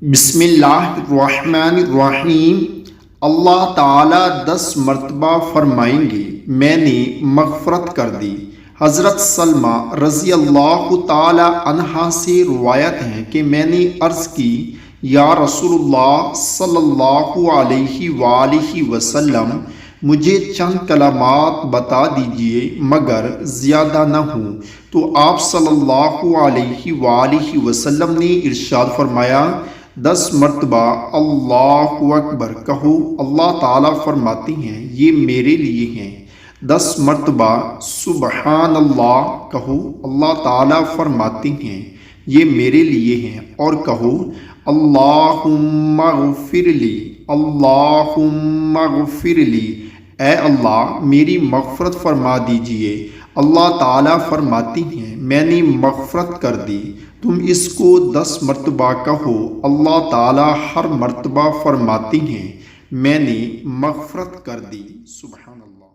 بسم اللہ الرحمن الرحیم۔ اللہ تعالیٰ 10 مرتبہ فرمائیں گے میں نے مغفرت کر دی۔ حضرت سلمہ رضی اللہ تعالیٰ عنہا سے روایت ہے کہ میں نے عرض کی یا رسول اللہ صلی اللہ علیہ وآلہ وسلم، مجھے چند کلمات بتا دیجئے مگر زیادہ نہ ہوں۔ تو آپ صلی اللہ علیہ وآلہ وسلم نے ارشاد فرمایا 10 مرتبہ اللہ اکبر کہو۔ اللہ تعالیٰ فرماتی ہیں یہ میرے لیے ہیں۔ 10 مرتبہ سبحان اللہ کہو۔ اللہ تعالیٰ فرماتی ہیں یہ میرے لیے ہیں، اور کہو اللہم اغفر لی، اللہم اغفر لی، اے اللہ میری مغفرت فرما دیجئے۔ اللہ تعالیٰ فرماتی ہیں میں نے مغفرت کر دی۔ تم اس کو 10 مرتبہ کہو۔ اللہ تعالیٰ ہر مرتبہ فرماتی ہیں میں نے مغفرت کر دی۔ سبحان اللہ۔